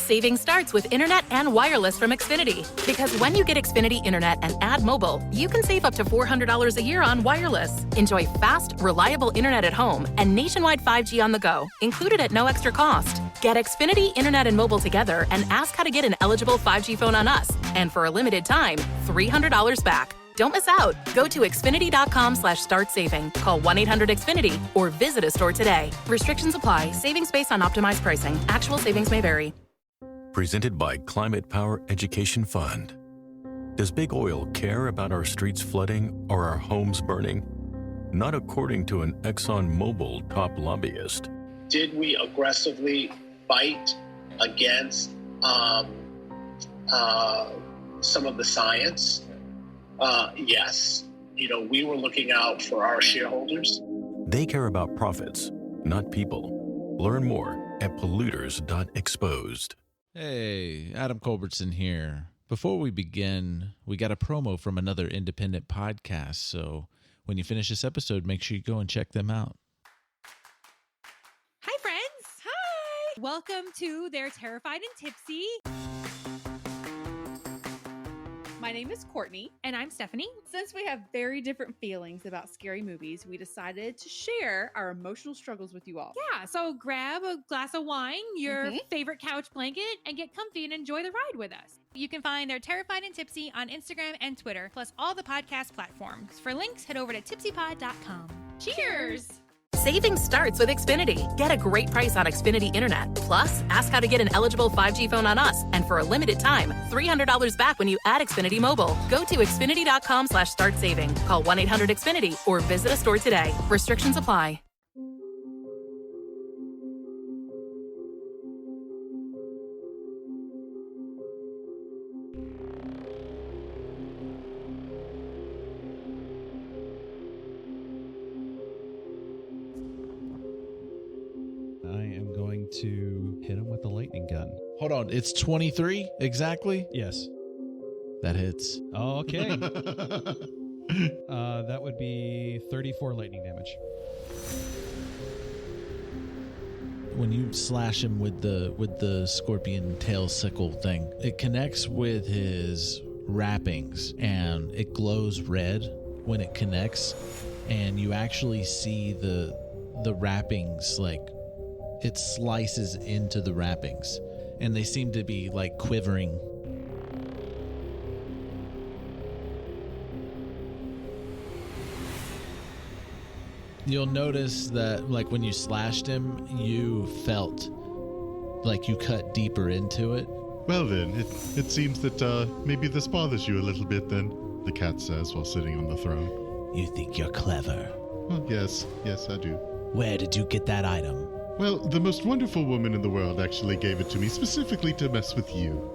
Saving starts with internet and wireless from Xfinity. Because when you get Xfinity Internet and add mobile, you can save up to $400 a year on wireless. Enjoy fast, reliable internet at home and nationwide 5G on the go, included at no extra cost. Get Xfinity Internet and mobile together and ask how to get an eligible 5G phone on us. And for a limited time, $300 back. Don't miss out. Go to Xfinity.com/start saving. Call 1-800-XFINITY or visit a store today. Restrictions apply. Savings based on optimized pricing. Actual savings may vary. Presented by Climate Power Education Fund. Does big oil care about our streets flooding or our homes burning? Not according to an ExxonMobil top lobbyist. Did we aggressively fight against some of the science? Yes. We were looking out for our shareholders. They care about profits, not people. Learn more at polluters.exposed. Hey, Adam Culbertson here. Before we begin, we got a promo from another independent podcast, so when you finish this episode, make sure you go and check them out. Hi, friends. Hi. Welcome to They're Terrified and Tipsy. My name is Courtney. And I'm Stephanie. Since we have very different feelings about scary movies, we decided to share our emotional struggles with you all. Yeah, so grab a glass of wine, your favorite couch blanket, and get comfy and enjoy the ride with us. You can find They're Terrified and Tipsy on Instagram and Twitter, plus all the podcast platforms. For links, head over to tipsypod.com. Cheers! Saving starts with Xfinity. Get a great price on Xfinity Internet. Plus, ask how to get an eligible 5G phone on us. And for a limited time, $300 back when you add Xfinity Mobile. Go to Xfinity.com/start saving. Call 1-800-XFINITY or visit a store today. Restrictions apply. To hit him with the lightning gun. Hold on, it's 23 exactly? Yes. That hits. Okay. That would be 34 lightning damage. When you slash him with the scorpion tail sickle thing, it connects with his wrappings and it glows red when it connects, and you actually see the wrappings, like it slices into the wrappings and they seem to be like quivering. You'll notice that, like, when you slashed him, you felt like you cut deeper into it. Well then, it seems that maybe this bothers you a little bit then, the cat says while sitting on the throne. You think you're clever? Well, yes, I do. Where did you get that item? Well, the most wonderful woman in the world actually gave it to me specifically to mess with you.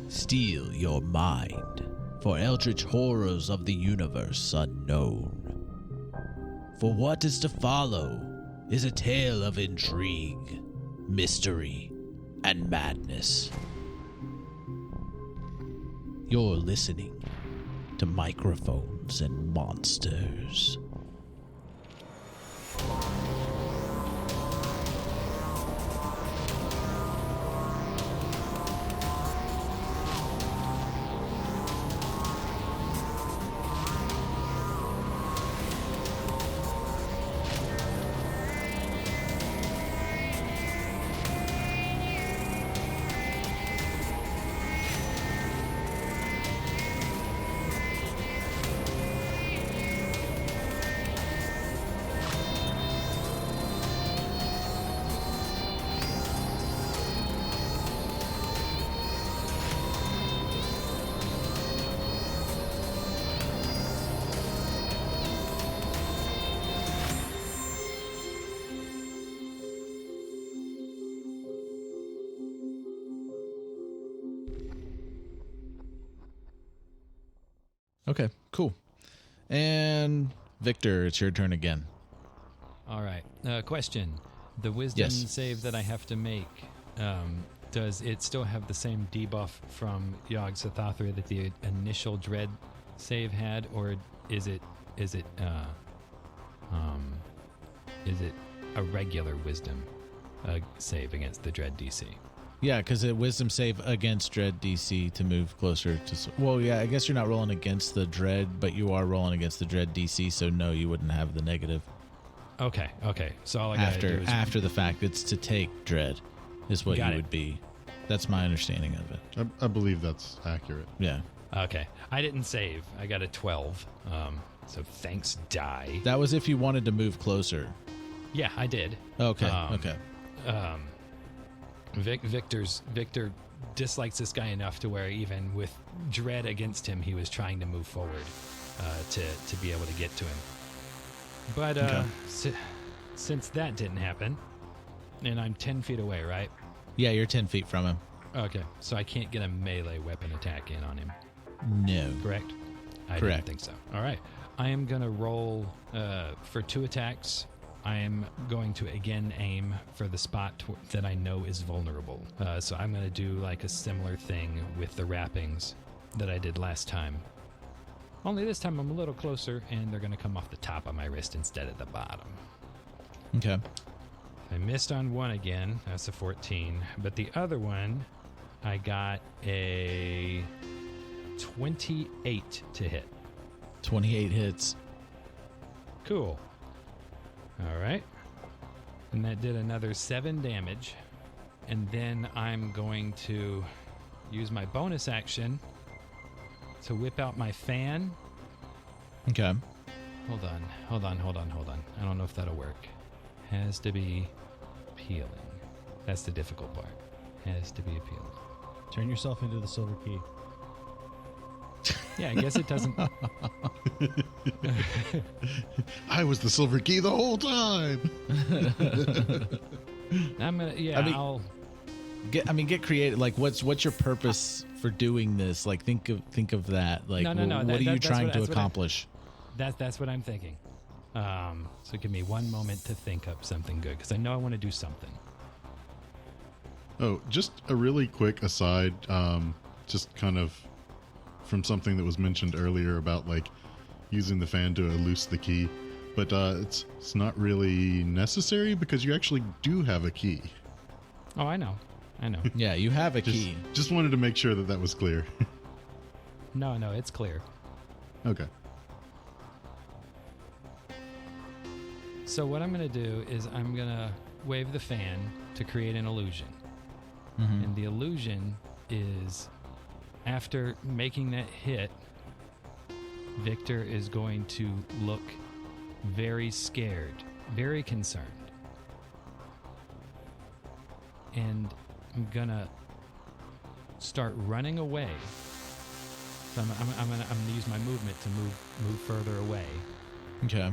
Steal your mind, for eldritch horrors of the universe unknown. For what is to follow is a tale of intrigue, mystery, and madness. You're listening to Microphones and Monsters. Okay, cool. And Victor, it's your turn again. All right. Question. The wisdom Yes. save that I have to make, does it still have the same debuff from Yogg Sothothra that the initial dread save had, or is it a regular wisdom save against the dread DC? Yeah, because it wisdom save against dread DC to move closer to. Well, yeah, I guess you're not rolling against the dread, but you are rolling against the dread DC, so no, you wouldn't have the negative. Okay. So all I gotta do is after the fact, it's to take dread, is what you Got it. would be. That's my understanding of it. I believe that's accurate. Yeah, Okay. I didn't save. I got a 12. So thanks, die. that was if you wanted to move closer. Yeah, I did. Okay, okay. Victor dislikes this guy enough to where even with dread against him, he was trying to move forward to be able to get to him. But since that didn't happen, and I'm 10 feet away, right? Yeah, you're 10 feet from him. Okay, so I can't get a melee weapon attack in on him, No. correct? I Correct. didn't think so. All right. I am going to roll for 2 attacks. I am going to again aim for the spot that I know is vulnerable. So I'm going to do like a similar thing with the wrappings that I did last time. Only this time I'm a little closer, and they're going to come off the top of my wrist instead of the bottom. Okay. I missed on one again. That's a 14. But the other one, I got a 28 to hit. 28 hits. Cool. All right. And that did another 7 damage. And then I'm going to use my bonus action to whip out my fan. Okay. Hold on. I don't know if that'll work. Has to be appealing. That's the difficult part. Has to be appealing. Turn yourself into the silver key. Yeah, I guess it doesn't. I was the silver key the whole time. I'm gonna. Yeah, I'll Get creative. Like, what's your purpose for doing this? Like, think of that. Like, No. what are you trying to accomplish? That's what I'm thinking. So give me one moment to think up something good, because I know I want to do something. Oh, just a really quick aside, just kind of from something that was mentioned earlier about like using the fan to loose the key, but it's not really necessary because you actually do have a key. Oh, I know. Yeah, you have a key. Just wanted to make sure that was clear. No, it's clear. Okay. So what I'm going to do is I'm going to wave the fan to create an illusion. Mm-hmm. And the illusion is, after making that hit, Victor is going to look very scared, very concerned. And I'm going to start running away. So I'm going to use my movement to move further away. Okay.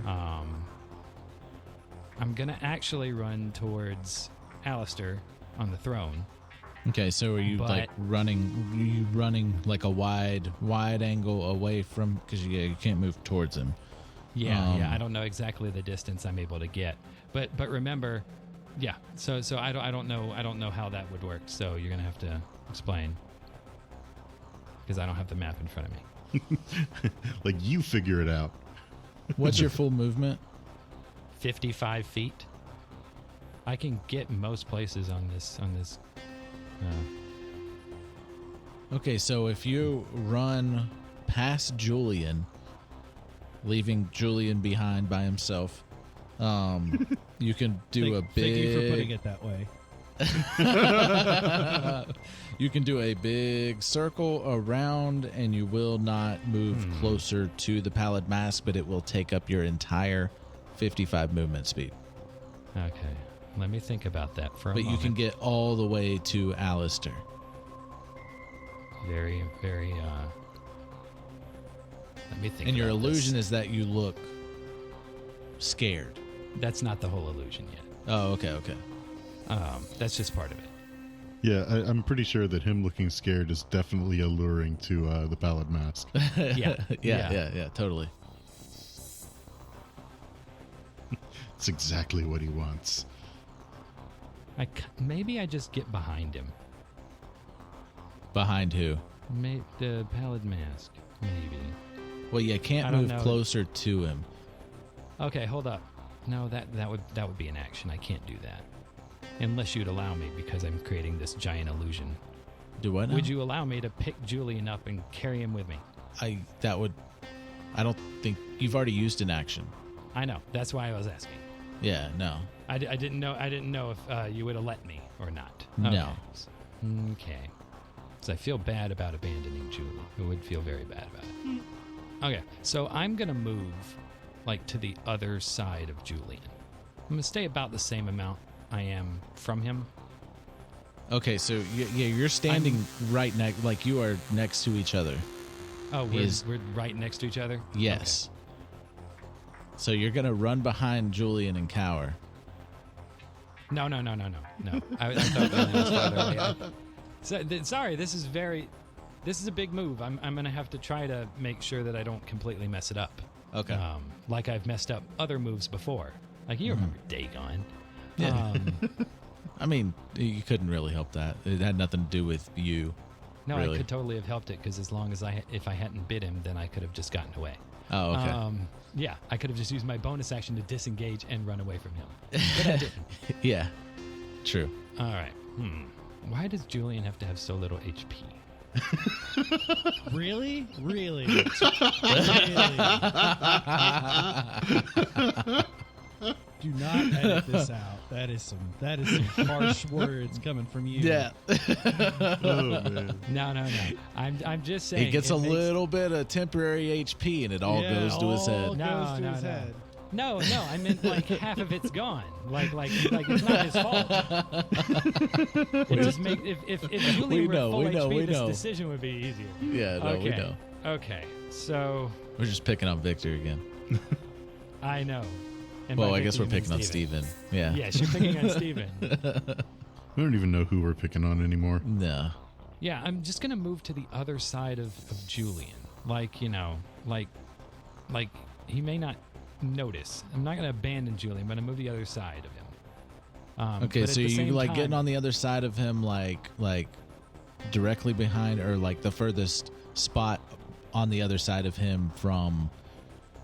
I'm going to actually run towards Alistair on the throne. Okay, so are you running like a wide angle away from, because you can't move towards him. Yeah, I don't know exactly the distance I'm able to get, but remember, yeah. So I don't know how that would work. So you're gonna have to explain, because I don't have the map in front of me. Like, you figure it out. What's your full movement? 55 feet. I can get most places on this. Okay, so if you run past Julian, leaving Julian behind by himself, you can do a big... Thank you for putting it that way. You can do a big circle around, and you will not move closer to the pallid mask, but it will take up your entire 55 movement speed. Okay, let me think about that for a moment. But you can get all the way to Alistair. Very, very, let me think. And your about illusion this. is that you look scared. That's not the whole illusion yet. Oh, okay. That's just part of it. Yeah, I'm pretty sure that him looking scared is definitely alluring to the pallid mask. Yeah, totally. It's exactly what he wants. Maybe I just get behind him. Behind who? The Pallid Mask, maybe. Well, you can't move closer to him. Okay, hold up. No, that would be an action. I can't do that. Unless you'd allow me, because I'm creating this giant illusion. Do what now? Would you allow me to pick Julian up and carry him with me? I don't think you've already used an action. I know. That's why I was asking. Yeah, no. I didn't know if you would have let me or not. No. Okay. So I feel bad about abandoning Julie. I would feel very bad about it. Okay, so I'm going to move, like, to the other side of Julian. I'm going to stay about the same amount I am from him. Okay, so you're standing right next, like you are next to each other. Oh, we're right next to each other? Yes. Okay. So you're going to run behind Julian and cower. No. I thought Julian was farther away. Sorry, this is a big move. I'm going to have to try to make sure that I don't completely mess it up. Okay. Like I've messed up other moves before. Like, you remember Dagon. Yeah. I mean, you couldn't really help that. It had nothing to do with you. No, really. I could totally have helped it, because as long as if I hadn't bit him, then I could have just gotten away. Oh, okay. Yeah, I could have just used my bonus action to disengage and run away from him. But I didn't. Yeah, true. All right. Why does Julian have to have so little HP? Really? Really? Do not edit this out. That is some harsh words coming from you. Yeah. Oh man. No. I'm just saying. He gets a little bit of temporary HP, and it all goes to his head. No. I meant like half of it's gone. Like it's not his fault. It just make if Julian were full HP, this decision would be easier. Yeah, no, okay. we know. Okay, so we're just picking on Victor again. I know. And well, I guess we're picking on Steven. Yeah. Yes, you're picking on Steven. We don't even know who we're picking on anymore. No. Yeah, I'm just gonna move to the other side of Julian. Like, like he may not notice. I'm not gonna abandon Julian, but I move the other side of him. Okay, so you like getting on the other side of him, like directly behind, or like the furthest spot on the other side of him from.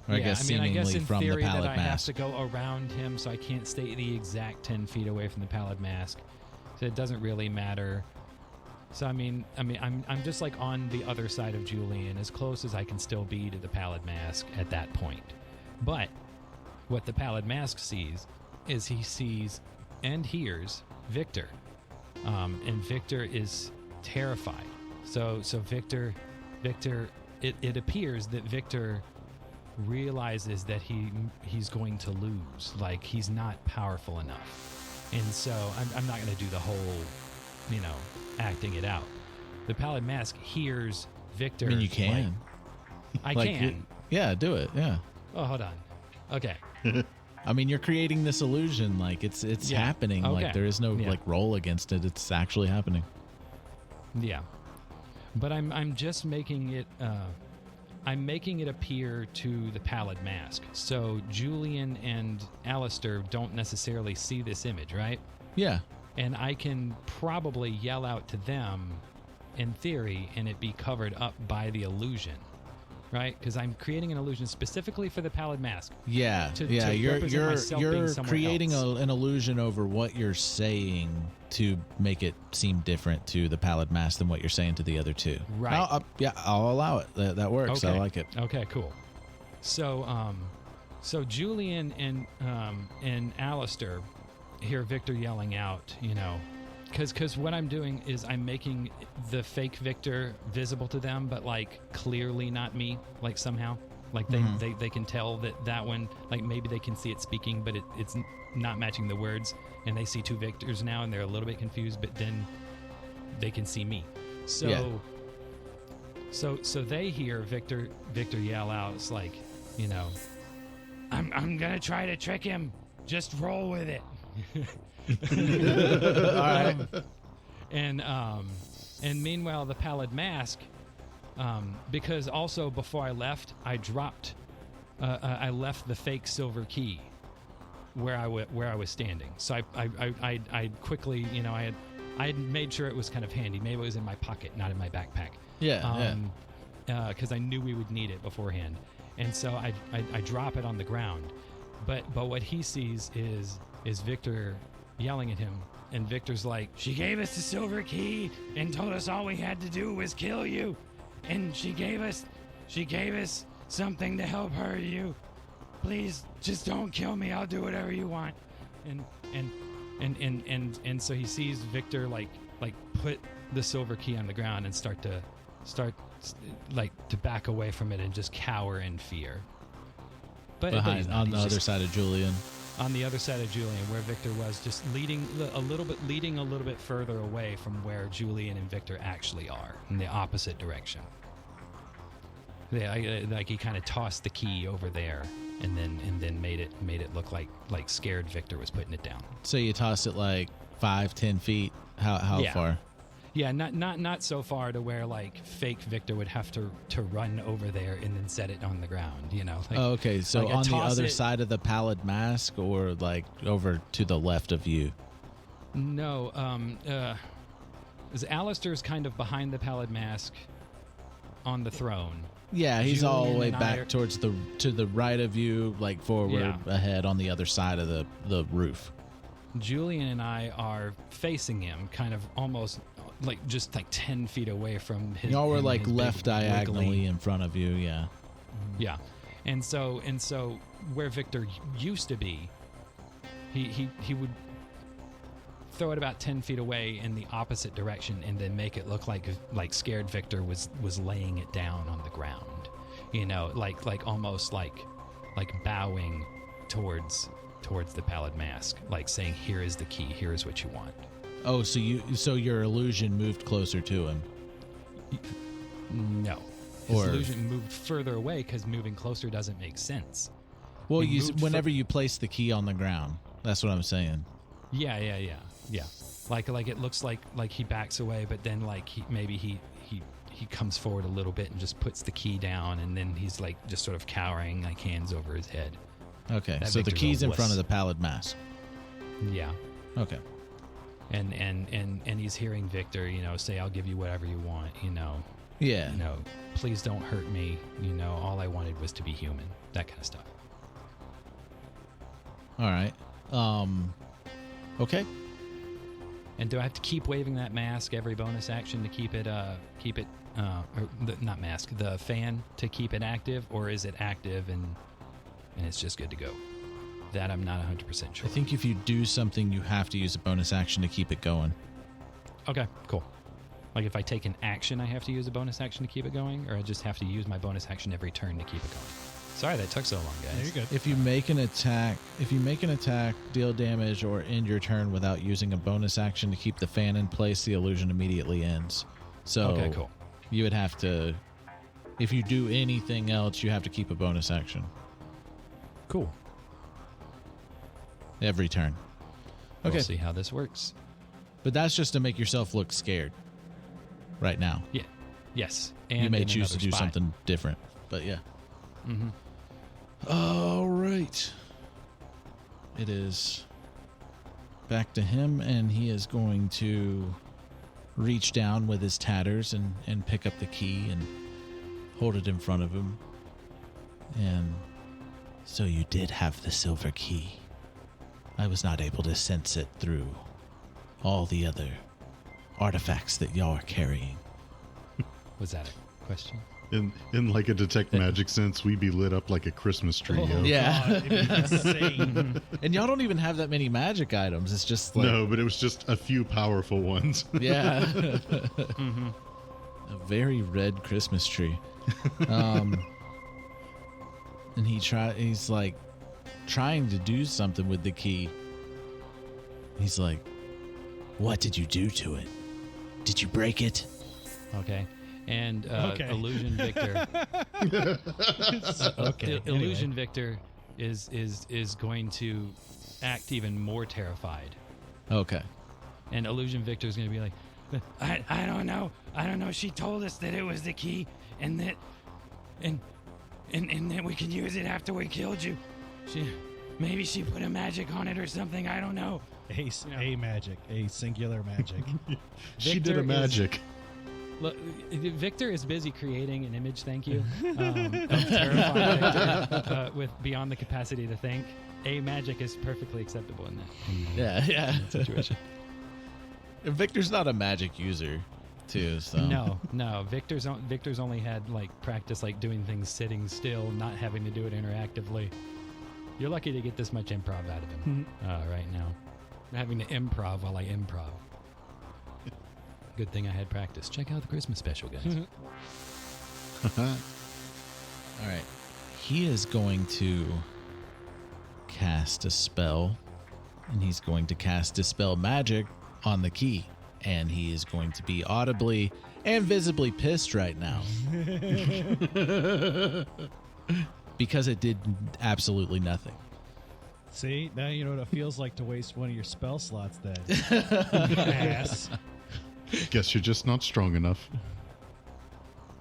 I guess in from theory the Pallid that I Mask. have to go around him, so I can't stay the exact 10 feet away from the Pallid Mask. So it doesn't really matter. So I'm just like on the other side of Julian, as close as I can still be to the Pallid Mask at that point. But what the Pallid Mask sees is he sees and hears Victor, and Victor is terrified. So Victor, it appears that Victor realizes that he's going to lose, like he's not powerful enough, and so I'm not going to do the whole acting it out. The Pallid Mask hears Victor. I mean, you can. I can. Yeah, do it. Yeah. Oh, hold on. Okay. I mean, you're creating this illusion, like it's happening. Okay. Like there is no like roll against it. It's actually happening. Yeah, but I'm just making it. I'm making it appear to the Pallid Mask. So Julian and Alistair don't necessarily see this image, right? Yeah. And I can probably yell out to them, in theory, and it be covered up by the illusion, right? Because I'm creating an illusion specifically for the Pallid Mask. Yeah. You're creating an illusion over what you're saying to make it seem different to the Pallid Mask than what you're saying to the other two. Right. I'll allow it. That works. Okay. I like it. Okay, cool. So Julian and Alistair hear Victor yelling out, because what I'm doing is I'm making the fake Victor visible to them, but like clearly not me, like somehow. Like they can tell that one, like maybe they can see it speaking, but it's not matching the words, and they see two Victors now, and they're a little bit confused, but then they can see me. So so they hear Victor yell out, it's like, I'm gonna try to trick him. Just roll with it. All right. And meanwhile, the Pallid Mask, because also before I left, I dropped, I left the fake silver key where I was standing. So I quickly, you know, I had made sure it was kind of handy. Maybe it was in my pocket, not in my backpack. Because I knew we would need it beforehand. And so I drop it on the ground. But what he sees is Victor yelling at him. And Victor's like, she gave us the silver key and told us all we had to do was kill you. And she gave us something to help hurt you. Please, just don't kill me. I'll do whatever you want. And so he sees Victor like put the silver key on the ground and start to back away from it and just cower in fear. But on the other side of Julian. On the other side of Julian, where Victor was, just leading a little bit further away from where Julian and Victor actually are, in the opposite direction. Like he kind of tossed the key over there, and then made it look like scared Victor was putting it down. So you tossed it like 5-10 feet. How far? Yeah, not so far to where like fake Victor would have to run over there and then set it on the ground, you know. Like, okay, so like on the other side of the pallid mask, or like over to the left of you? No, Alistair's kind of behind the pallid mask on the throne. Yeah, he's Julian all the way and back to the right of you, like forward ahead on the other side of the roof. Julian and I are facing him, kind of almost like just like 10 feet away from his. Y'all were like left diagonally wiggly in front of you, yeah. Yeah, and so where Victor used to be, he would throw it about 10 feet away in the opposite direction and then make it look like scared Victor was laying it down on the ground, you know, like almost like bowing towards the pallid mask, like saying, here is the key, here is what you want. Oh, so your illusion moved closer to him? No, his illusion moved further away because moving closer doesn't make sense. Well, whenever you place the key on the ground, that's what I'm saying. Yeah. Like it looks like he backs away, but then like he comes forward a little bit and just puts the key down, and then he's like just sort of cowering, like hands over his head. Okay, so the key's in front of the pallid mask. Yeah. Okay. And he's hearing Victor, you know, say, I'll give you whatever you want, you know. Yeah. You know, please don't hurt me. You know, all I wanted was to be human. That kind of stuff. All right. Okay. And do I have to keep waving that mask every bonus action to keep it not mask, the fan to keep it active, or is it active and it's just good to go? That I'm not 100% sure. I think if you do something, you have to use a bonus action to keep it going. Okay, cool. Like if I take an action, I have to use a bonus action to keep it going, or I just have to use my bonus action every turn to keep it going? Sorry that took so long, guys. There you go. If you make an attack, deal damage, or end your turn without using a bonus action to keep the fan in place, the illusion immediately ends. So okay, cool. You would have to, if you do anything else, you have to keep a bonus action. Cool. Every turn. Okay. We'll see how this works. But that's just to make yourself look scared right now. Yeah. Yes. And you may in choose to another do spot. something different, but yeah. Mm-hmm. All right. It is back to him, and he is going to reach down with his tatters and pick up the key and hold it in front of him. And so you did have the silver key. I was not able to sense it through all the other artifacts that y'all are carrying. Was that a question? In like a detect magic sense, we be lit up like a Christmas tree. yo. Yeah. God, it'd be insane. And y'all don't even have that many magic items. It's just like... No, but it was just a few powerful ones. Yeah. Mm-hmm. A very red Christmas tree. And he's like trying to do something with the key. He's like, what did you do to it? Did you break it? Okay. And Okay. Illusion Victor. Okay. Illusion Victor is going to act even more terrified. Okay. And Illusion Victor is going to be like, I don't know. She told us that it was the key, and that we can use it after we killed you. Maybe she put a magic on it or something. I don't know. A magic, a singular magic. She did a magic. Look, Victor is busy creating an image, thank you, of terrifying Victor with beyond the capacity to think. A magic is perfectly acceptable in that. Yeah. Situation. Victor's not a magic user, too. So No. Victor's only had like practice like doing things sitting still, not having to do it interactively. You're lucky to get this much improv out of him right now. I'm having to improv while I improv. Good thing I had practice. Check out the Christmas special, guys. All right. He is going to cast a spell, and he's going to cast Dispel Magic on the key, and he is going to be audibly and visibly pissed right now. Because it did absolutely nothing. See, now you know what it feels like to waste one of your spell slots then. Ass. Guess you're just not strong enough.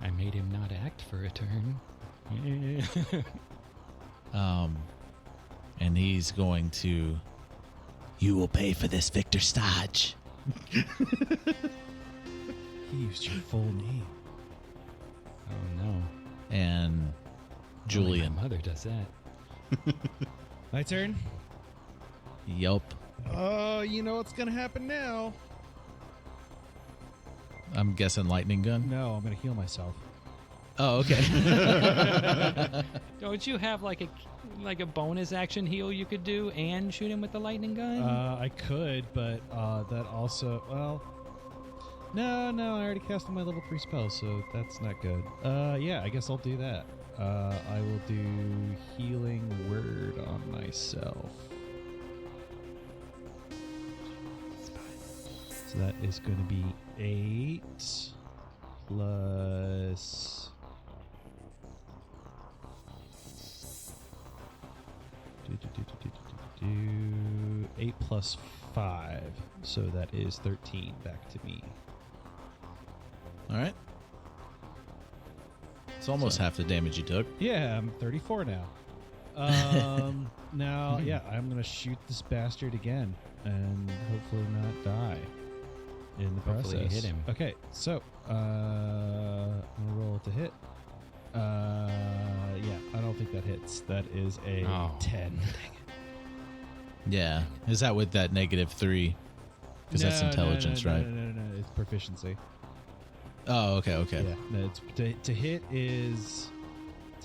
I made him not act for a turn. And he's going to... You will pay for this, Victor Stodge. He used your full name. Oh, no. And Julian. Only my mother does that. My turn? Yelp. Oh, you know what's going to happen now. I'm guessing lightning gun? No, I'm going to heal myself. Oh, okay. Don't you have like a bonus action heal you could do and shoot him with the lightning gun? I could, but that also... Well... No, I already cast my level 3 spell, so that's not good. Yeah, I guess I'll do that. I will do Healing Word on myself. So that is going to be 8 plus... 8 plus 5. So that is 13 back to me. All right. It's almost half the damage you took. Yeah, I'm 34 now. Now, yeah, I'm going to shoot this bastard again and hopefully not die in the process. Hopefully you hit him. Okay, so I'm going to roll it to hit. Yeah, I don't think that hits. That is a 10. Yeah. Is that with that -3? Because that's intelligence, right? No. It's proficiency. Oh, okay. Yeah, no, it's to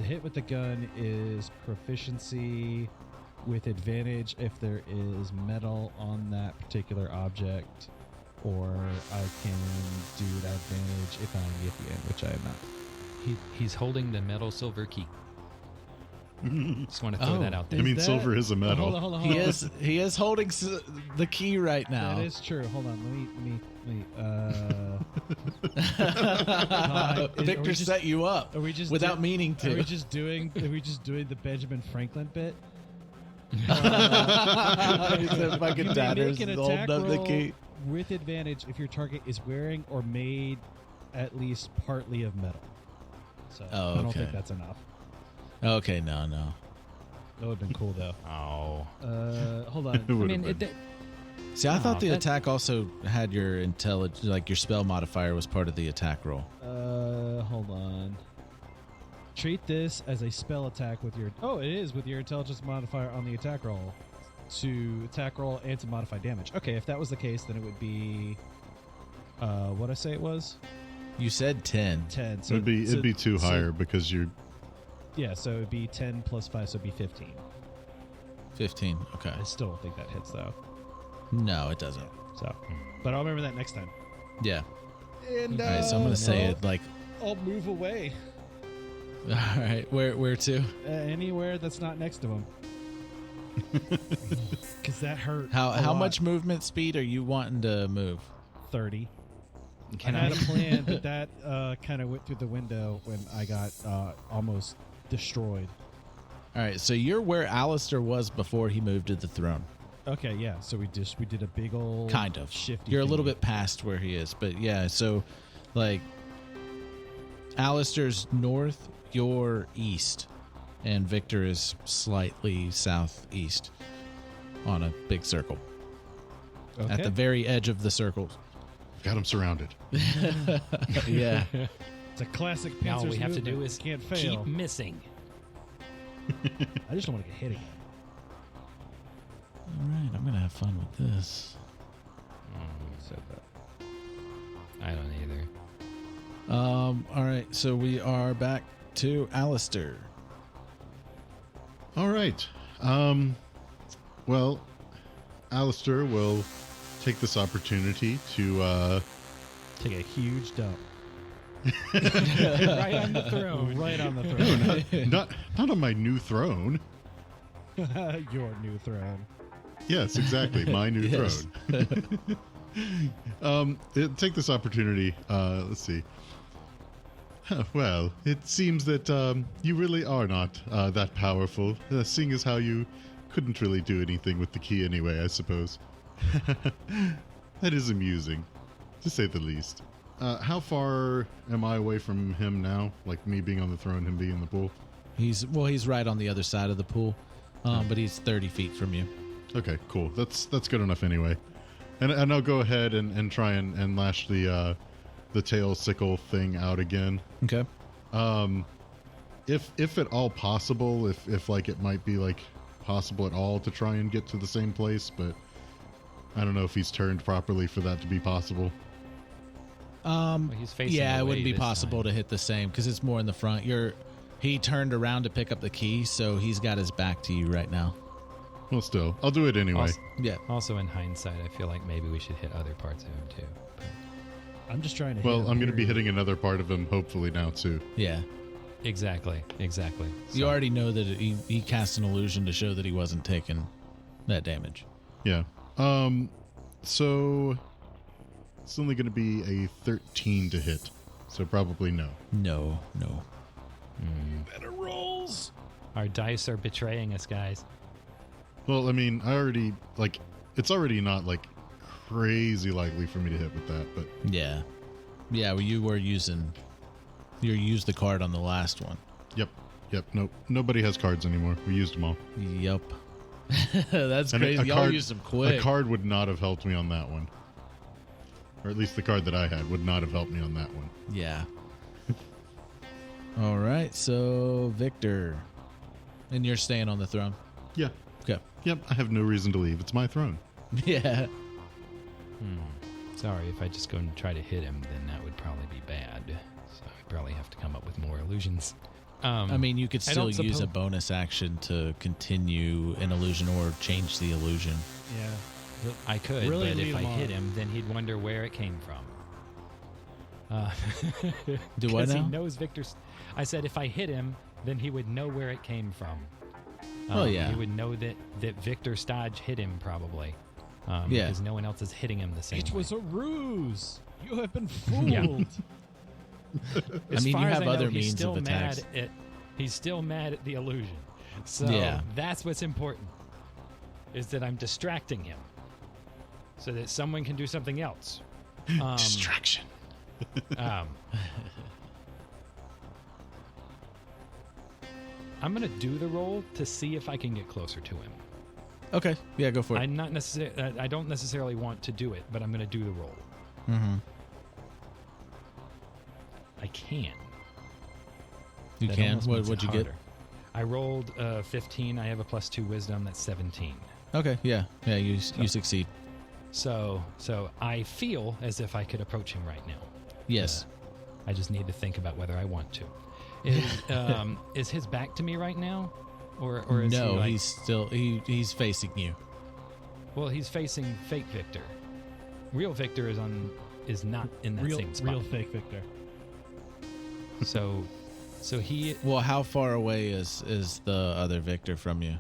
hit with the gun is proficiency with advantage if there is metal on that particular object, or I can do it at advantage if I'm Yithian, which I am not. He's holding the metal silver key. Just want to throw that out there. I mean, silver is a metal. Hold on. He is holding the key right now. That is true. Hold on. Let me. Victor set you up. Are we just without meaning to? Are we just doing the Benjamin Franklin bit? He's a fucking You may datters make an holding attack up the roll key. with advantage if your target is wearing or made at least partly of metal. So I don't think that's enough. Okay, no. That would have been cool though. Oh. Hold on. It would have been. See, I thought the attack also had your intelligence, like your spell modifier was part of the attack roll. Hold on. Treat this as a spell attack with your... Oh, it is with your intelligence modifier on the attack roll. To attack roll and to modify damage. Okay, if that was the case, then it would be... what'd I say it was? You said 10. 10. So It'd be too higher because you're... Yeah, so it'd be 10 plus 5, so it'd be 15. 15, okay. I still don't think that hits, though. No, it doesn't. So, but I'll remember that next time. Yeah. And, all right, so I'm going to say it like... I'll move away. All right, where to? Anywhere that's not next to him. Because that hurt. How much movement speed are you wanting to move? 30. I had a plan, but that kind of went through the window when I got almost destroyed. All right, so you're where Alistair was before he moved to the throne. Okay, yeah. So we did a big old kind of shifty. You're a little bit past where he is, but yeah. So, like, Alistair's north, you're east. and Victor is slightly southeast on a big circle. Okay. At the very edge of the circle. Got him surrounded. Yeah. It's a classic Now all Panzer's we have to movement. do is Can't fail. keep missing. I just don't want to get hit again. All right, I'm going to have fun with this. So that. I don't either. All right, so we are back to Alistair. All right. Well, Alistair will take this opportunity to Take a huge dump. Right on the throne. Right on the throne. not on my new throne. Your new throne. Yes, exactly. My new Yes. throne. Take this opportunity. Let's see. Well, it seems that you really are not that powerful, seeing as how you couldn't really do anything with the key anyway, I suppose. That is amusing, to say the least. How far am I away from him now? Like me being on the throne, him being in the pool? He's right on the other side of the pool, but he's 30 feet from you. Okay, cool. That's good enough anyway. And I'll go ahead and try and lash the tail sickle thing out again. Okay. If at all possible, if like it might be like possible at all to try and get to the same place, but I don't know if he's turned properly for that to be possible. Well, he's facing Yeah, it away wouldn't be this possible time. to hit the same because it's more in the front. He turned around to pick up the key, so he's got his back to you right now. Well, still, I'll do it anyway. Also, Yeah. also in hindsight, I feel like maybe we should hit other parts of him too. But I'm just trying to Well, hit him I'm going to be period. hitting another part of him hopefully now too. Yeah. exactly. You already know that he cast an illusion to show that he wasn't taking that damage. Yeah. So it's only going to be a 13 to hit. So probably no. No. Better rolls. Our dice are betraying us, guys. Well, I mean, it's already not like crazy likely for me to hit with that, but Yeah. Yeah, well, you used the card on the last one. yep. Nope. Nobody has cards anymore. We used them all. Yep. That's And crazy. Y'all used them quick. A card would not have helped me on that one. Or at least the card that I had would not have helped me on that one. Yeah. All right, so Victor. And you're staying on the throne? Yeah. Okay. Yep. I have no reason to leave. It's my throne. Yeah. Sorry, if I just go and try to hit him, then that would probably be bad. So I'd probably have to come up with more illusions. I mean, you could I still don't use a suppose- bonus action to continue an illusion or change the illusion. Yeah. I could, Really but if lead I him hit on. him, then he'd wonder where it came from. Do what 'cause now? he knows Victor's. I said if I hit him, then he would know where it came from. Oh, yeah. He would know that Victor Stodge hit him probably. Yeah. Because no one else is hitting him the same It way. was a ruse. You have been fooled. Yeah. I mean, you far as have know, other he's means still of attacks. He's still mad at the illusion. So Yeah. that's what's important, is that I'm distracting him so that someone can do something else. Distraction. I'm going to do the roll to see if I can get closer to him. Okay. Yeah, go for it. I don't necessarily want to do it, but I'm going to do the roll. Mm-hmm. I can. You That can? almost makes What'd it you get? harder. I rolled 15. I have a +2 wisdom. That's 17. Okay, yeah. Yeah, you succeed. So I feel as if I could approach him right now. Yes. I just need to think about whether I want to. Is his back to me right now, or is No, he like, he's still he's facing you. Well, he's facing fake Victor. Real Victor is not in that same spot. Real fake Victor. So he Well, how far away is the other Victor from you?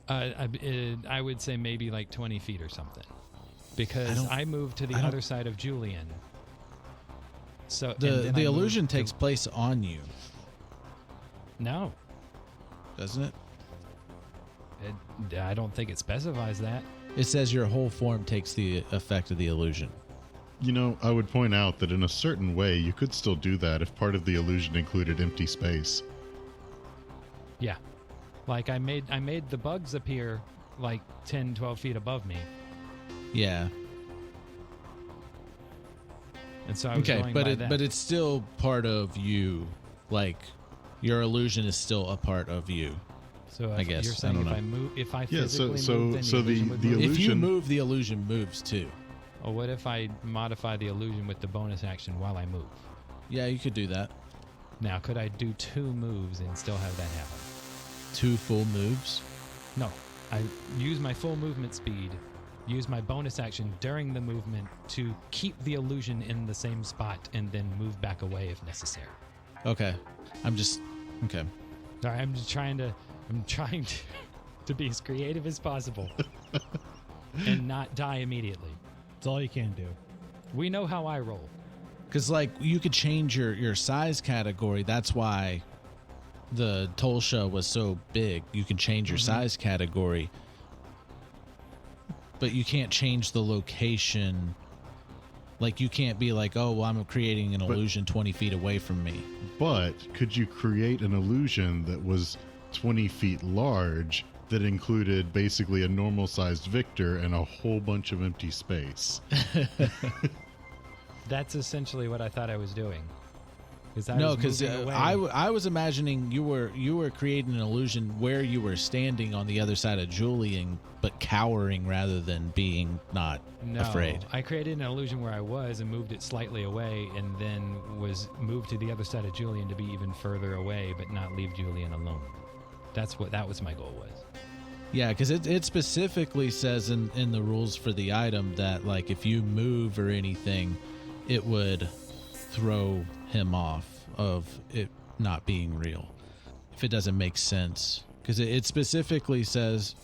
I would say maybe like 20 feet or something, because I moved to the other side of Julian. So and then The I illusion moved to- takes place on you, No, doesn't it? I don't think it specifies that. It says your whole form takes the effect of the illusion. You know, I would point out that in a certain way, you could still do that if part of the illusion included empty space. Yeah. Like I made the bugs appear like 10, 12 feet above me. Yeah. And so I was okay, going by that. but it's still part of you. Like your illusion is still a part of you. So I guess you're saying if I physically move, then so the illusion would move? If you move, the illusion moves too. Or what if I modify the illusion with the bonus action while I move? Yeah, you could do that. Now, could I do 2 moves and still have that happen? 2 full moves? No. I use my full movement speed, use my bonus action during the movement to keep the illusion in the same spot and then move back away if necessary. Okay. Okay. Sorry, I'm trying to be as creative as possible and not die immediately. That's all you can do. We know how I roll. Because, like, you could change your size category. That's why the Tolsha was so big. You can change your size category, but you can't change the location. Like, you can't be like, oh, well, I'm creating an illusion 20 feet away from me. But could you create an illusion that was 20 feet large that included basically a normal-sized Victor and a whole bunch of empty space? That's essentially what I thought I was doing. No, because I was imagining you were creating an illusion where you were standing on the other side of Julian, but cowering rather than being not afraid. I created an illusion where I was and moved it slightly away, and then was moved to the other side of Julian to be even further away, but not leave Julian alone. That was my goal was. Yeah, because it specifically says in the rules for the item that, like, if you move or anything, it would throw him off of it not being real if it doesn't make sense. Because it specifically says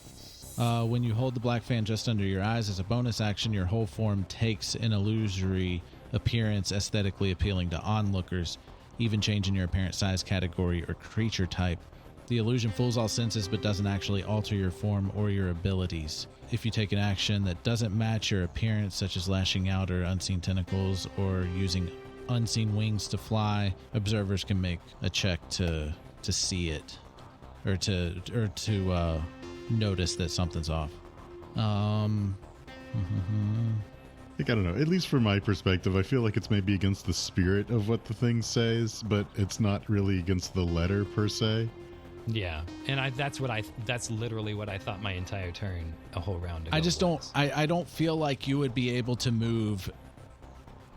when you hold the black fan just under your eyes as a bonus action, your whole form takes an illusory appearance aesthetically appealing to onlookers, even changing your apparent size category or creature type. The illusion fools all senses but doesn't actually alter your form or your abilities. If you take an action that doesn't match your appearance, such as lashing out or unseen tentacles or using unseen wings to fly, observers can make a check to see it or to notice that something's off. I think, I don't know, at least from my perspective, I feel like it's maybe against the spirit of what the thing says, but it's not really against the letter per se. Yeah, and that's literally what I thought my entire turn, a whole round ago. I don't feel like you would be able to move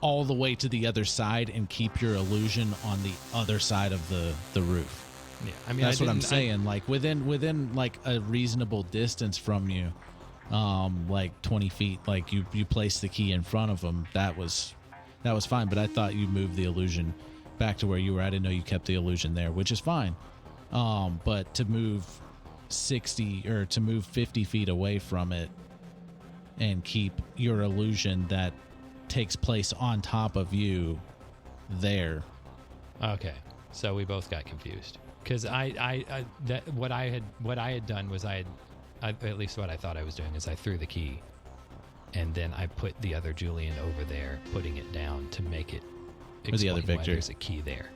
all the way to the other side and keep your illusion on the other side of the roof. Yeah, I mean, that's what I'm saying. Like within like a reasonable distance from you, like 20 feet, like you place the key in front of them. That was fine. But I thought you moved the illusion back to where you were. I didn't know you kept the illusion there, which is fine. But to move 50 feet away from it and keep your illusion that takes place on top of you there. Okay, so we both got confused because what I had done was at least what I thought I was doing is I threw the key, and then I put the other Julian over there, putting it down to make it explain the other Victor. Why there's a key there.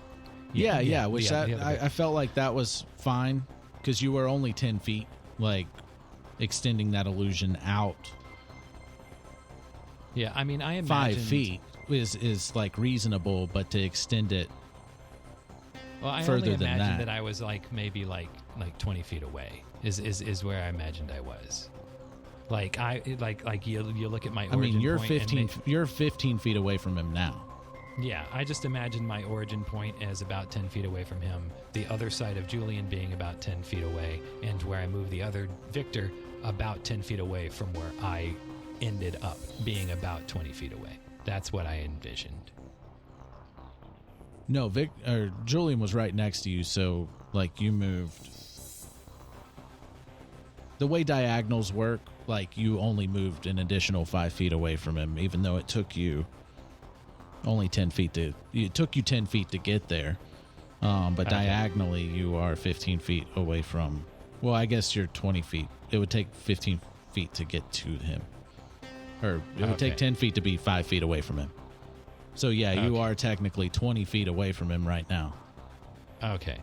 Yeah. Which I felt like that was fine because you were only 10 feet, like extending that illusion out. Yeah, I mean, I imagined 5 feet is like reasonable, but to extend it further than imagined that I was like maybe like 20 feet away is where I imagined I was. Like you look at my origin. I mean, you're point 15 feet away from him now. Yeah, I just imagined my origin point as about 10 feet away from him, the other side of Julian being about 10 feet away, and where I moved the other Victor about 10 feet away from where I ended up being about 20 feet away. That's what I envisioned. No, Julian was right next to you, so like you moved. The way diagonals work, like you only moved an additional 5 feet away from him, even though it took you only 10 feet it took you 10 feet to get there. But okay. Diagonally you are 15 feet away from, well, I guess you're 20 feet. It would take 15 feet to get to him. Or it would take 10 feet to be 5 feet away from him. So yeah, you are technically 20 feet away from him right now. Okay.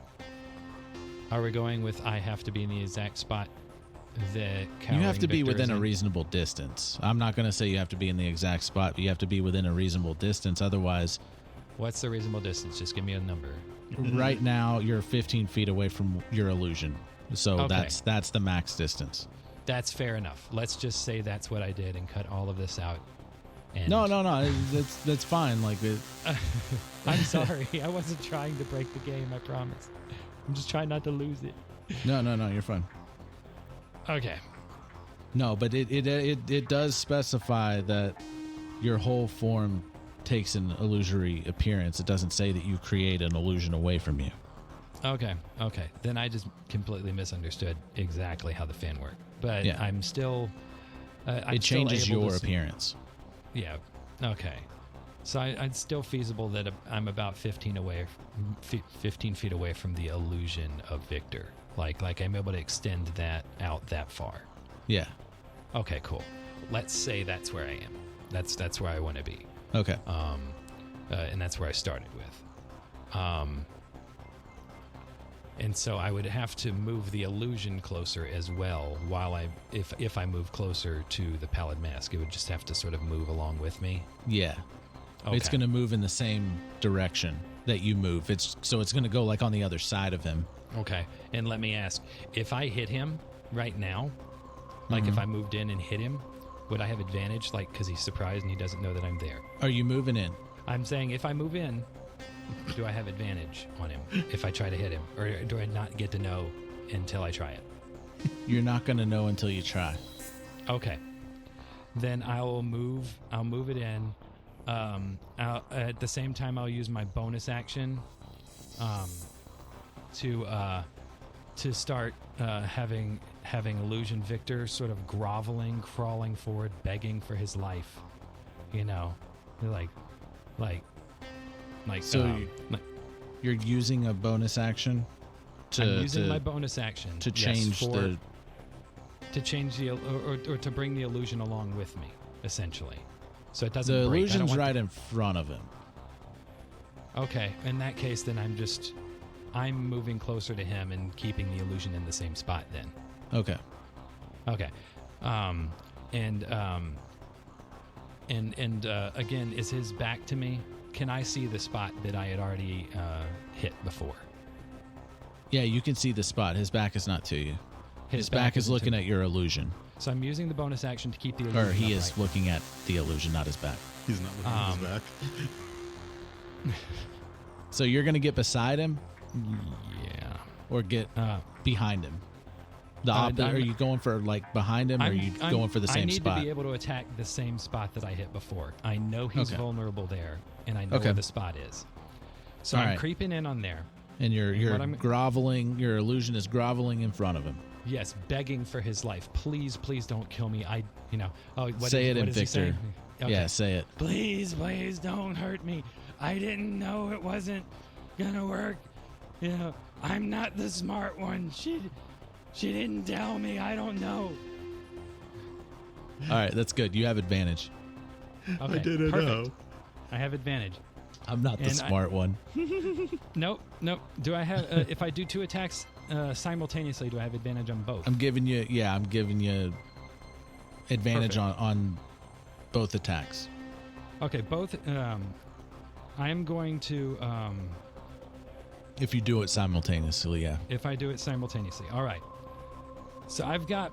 Are we going with I have to be in the exact spot that You have to be Victor within is a in? reasonable distance. I'm not going to say you have to be in the exact spot, but you have to be within a reasonable distance. Otherwise, What's the reasonable distance? Just give me a number. right now you're 15 feet away from your illusion. So Okay. that's the max distance. That's fair enough. Let's just say that's what I did and cut all of this out. And No. That's fine. Like, I'm sorry. I wasn't trying to break the game, I promise. I'm just trying not to lose it. no, you're fine. Okay. No, but it does specify that your whole form takes an illusory appearance. It doesn't say that you create an illusion away from you. Okay. Then I just completely misunderstood exactly how the fan worked. But Yeah. I'm still... It changes your appearance. Yeah. Okay. So it's still feasible that I'm about 15 feet away from the illusion of Victor. Like I'm able to extend that out that far. Yeah. Okay, cool. Let's say that's where I am. That's where I want to be. Okay. And that's where I started with. And so I would have to move the illusion closer as well. If I move closer to the pallid mask, it would just have to sort of move along with me. Yeah. Okay. It's going to move in the same direction that you move. It's going to go like on the other side of him. Okay. And let me ask, if I hit him right now, like if I moved in and hit him, would I have advantage? Like, because he's surprised and he doesn't know that I'm there. Are you moving in? I'm saying if I move in, do I have advantage on him if I try to hit him? Or do I not get to know until I try it? You're not going to know until you try. Okay. Then I'll move it in. At the same time, I'll use my bonus action to start having Illusion Victor sort of groveling, crawling forward, begging for his life. You know, like. So you're using a bonus action I'm using my bonus action to change to change the or to bring the illusion along with me, essentially. So it doesn't. The break. illusion's right in front of him. Okay, in that case, then I'm moving closer to him and keeping the illusion in the same spot. Then. Okay. Okay. Again, is his back to me? Can I see the spot that I had already hit before? Yeah, you can see the spot. His back is not to you. His back is isn't looking to at your illusion. So I'm using the bonus action to keep the illusion. Or he upright. is looking at the illusion, not his back. He's not looking at his back. So you're going to get beside him Yeah. or get behind him? Are you going for like behind him or are you going for the same spot? I need to be able to attack the same spot that I hit before. I know he's Okay. vulnerable there, and I know Okay. where the spot is. So All I'm right. creeping in on there. And you're what I'm- groveling, your illusion is groveling in front of him. Yes, begging for his life. Please, please don't kill me. Say it in what is he Victor. saying? Okay. Yeah, say it. Please, please don't hurt me. I didn't know it wasn't gonna work. You know, I'm not the smart one. She didn't tell me. I don't know. All right, that's good. You have advantage. Okay, I didn't perfect. know. I have advantage. I'm not the And smart one. Nope. Do I have? If I do two attacks simultaneously, do I have advantage on both? I'm giving you advantage Perfect. on both attacks. Okay, both. I am going to. If you do it simultaneously, yeah. If I do it simultaneously, all right. So I've got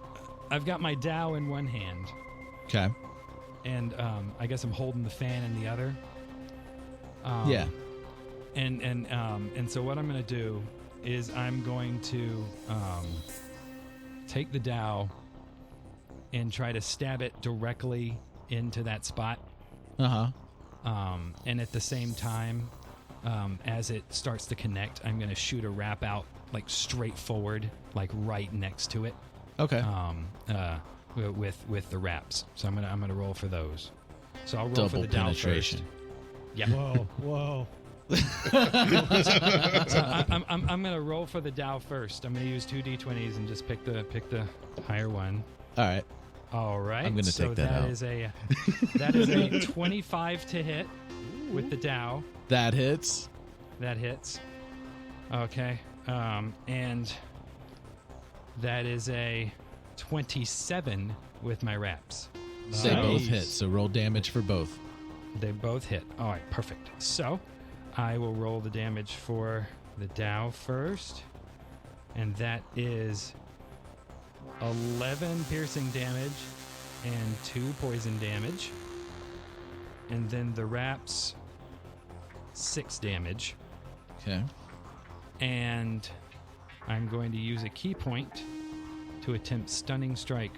my Dow in one hand, Okay. and I guess I'm holding the fan in the other. Yeah. And so what I'm going to do is I'm going to take the Dow and try to stab it directly into that spot. Uh-huh. And at the same time, as it starts to connect, I'm going to shoot a wrap out like straight forward, like right next to it. Okay. With the wraps. So I'm gonna roll for those. So I'll roll Double for the Dow penetration. first. Yeah. Whoa. So I'm gonna roll for the Dow first. I'm gonna use 2 d20s and just pick the higher one. All right. All right. I'm gonna take that out. That is a 25 to hit with the Dow. That hits. That hits. Okay. And that is a 27 with my wraps. They both hit, so roll damage for both. They both hit. All right, perfect. So I will roll the damage for the Dow first, and that is 11 piercing damage and 2 poison damage. And then the wraps, 6 damage. Okay. And I'm going to use a key point to attempt Stunning Strike.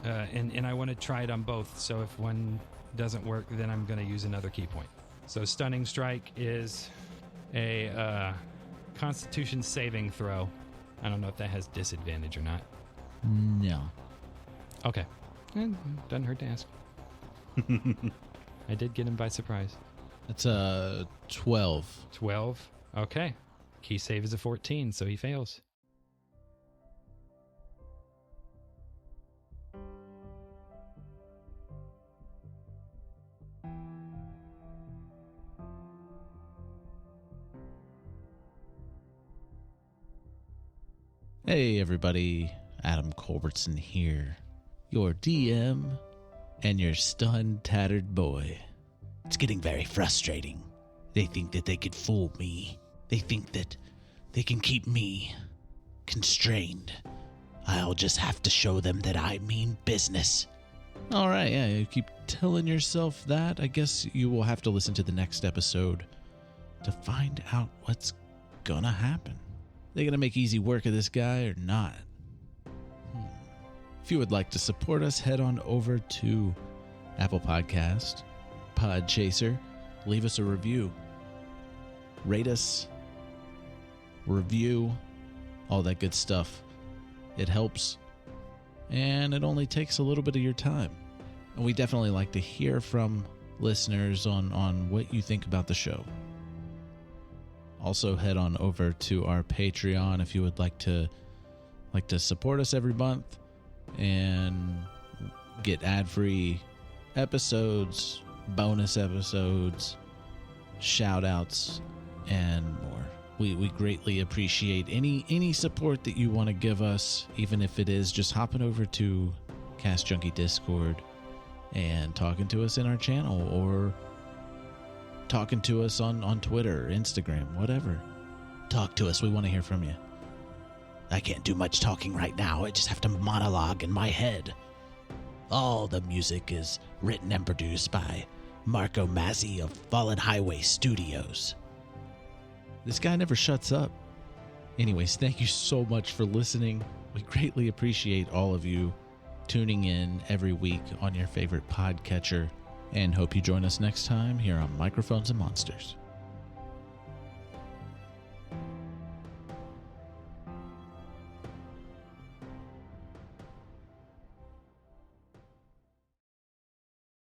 And I want to try it on both, so if one doesn't work, then I'm going to use another key point. So Stunning Strike is a Constitution saving throw. I don't know if that has disadvantage or not. No. Okay. Doesn't hurt to ask. I did get him by surprise. That's a 12. 12. Okay. Key save is a 14, so he fails. Hey everybody, Adam Culbertson here, your DM and your stunned, tattered boy. It's getting very frustrating. They think that they could fool me. They think that they can keep me constrained. I'll just have to show them that I mean business. All right, yeah, you keep telling yourself that. I guess you will have to listen to the next episode to find out what's gonna happen. They gonna make easy work of this guy or not? If you would like to support us, head on over to Apple Podcast, Podchaser, leave us a review. Rate us, review, all that good stuff. It helps, and it only takes a little bit of your time. And we definitely like to hear from listeners on what you think about the show. Also, head on over to our Patreon if you would like to support us every month and get ad-free episodes, bonus episodes, shout-outs, and more. We greatly appreciate any support that you want to give us, even if it is just hopping over to Cast Junkie Discord and talking to us in our channel, or talking to us on Twitter, Instagram, whatever. Talk to us. We want to hear from you. I can't do much talking right now. I just have to monologue in my head. All the music is written and produced by Marco Mazzi of Fallen Highway Studios. This guy never shuts up. Anyways, thank you so much for listening. We greatly appreciate all of you tuning in every week on your favorite podcatcher, and hope you join us next time here on Microphones and Monsters.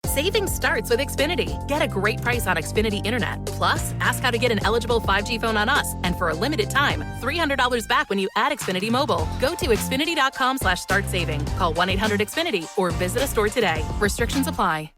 Saving starts with Xfinity. Get a great price on Xfinity Internet. Plus, ask how to get an eligible 5G phone on us. And for a limited time, $300 back when you add Xfinity Mobile. Go to Xfinity.com/start saving. Call 1-800-XFINITY or visit a store today. Restrictions apply.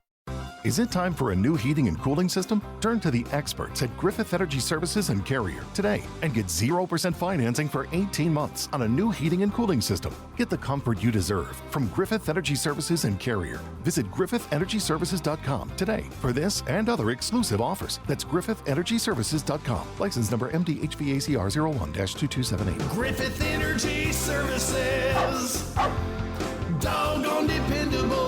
Is it time for a new heating and cooling system? Turn to the experts at Griffith Energy Services and Carrier today and get 0% financing for 18 months on a new heating and cooling system. Get the comfort you deserve from Griffith Energy Services and Carrier. Visit GriffithEnergyServices.com today for this and other exclusive offers. That's GriffithEnergyServices.com. License number MDHVACR 01-2278. Griffith Energy Services. Doggone dependable.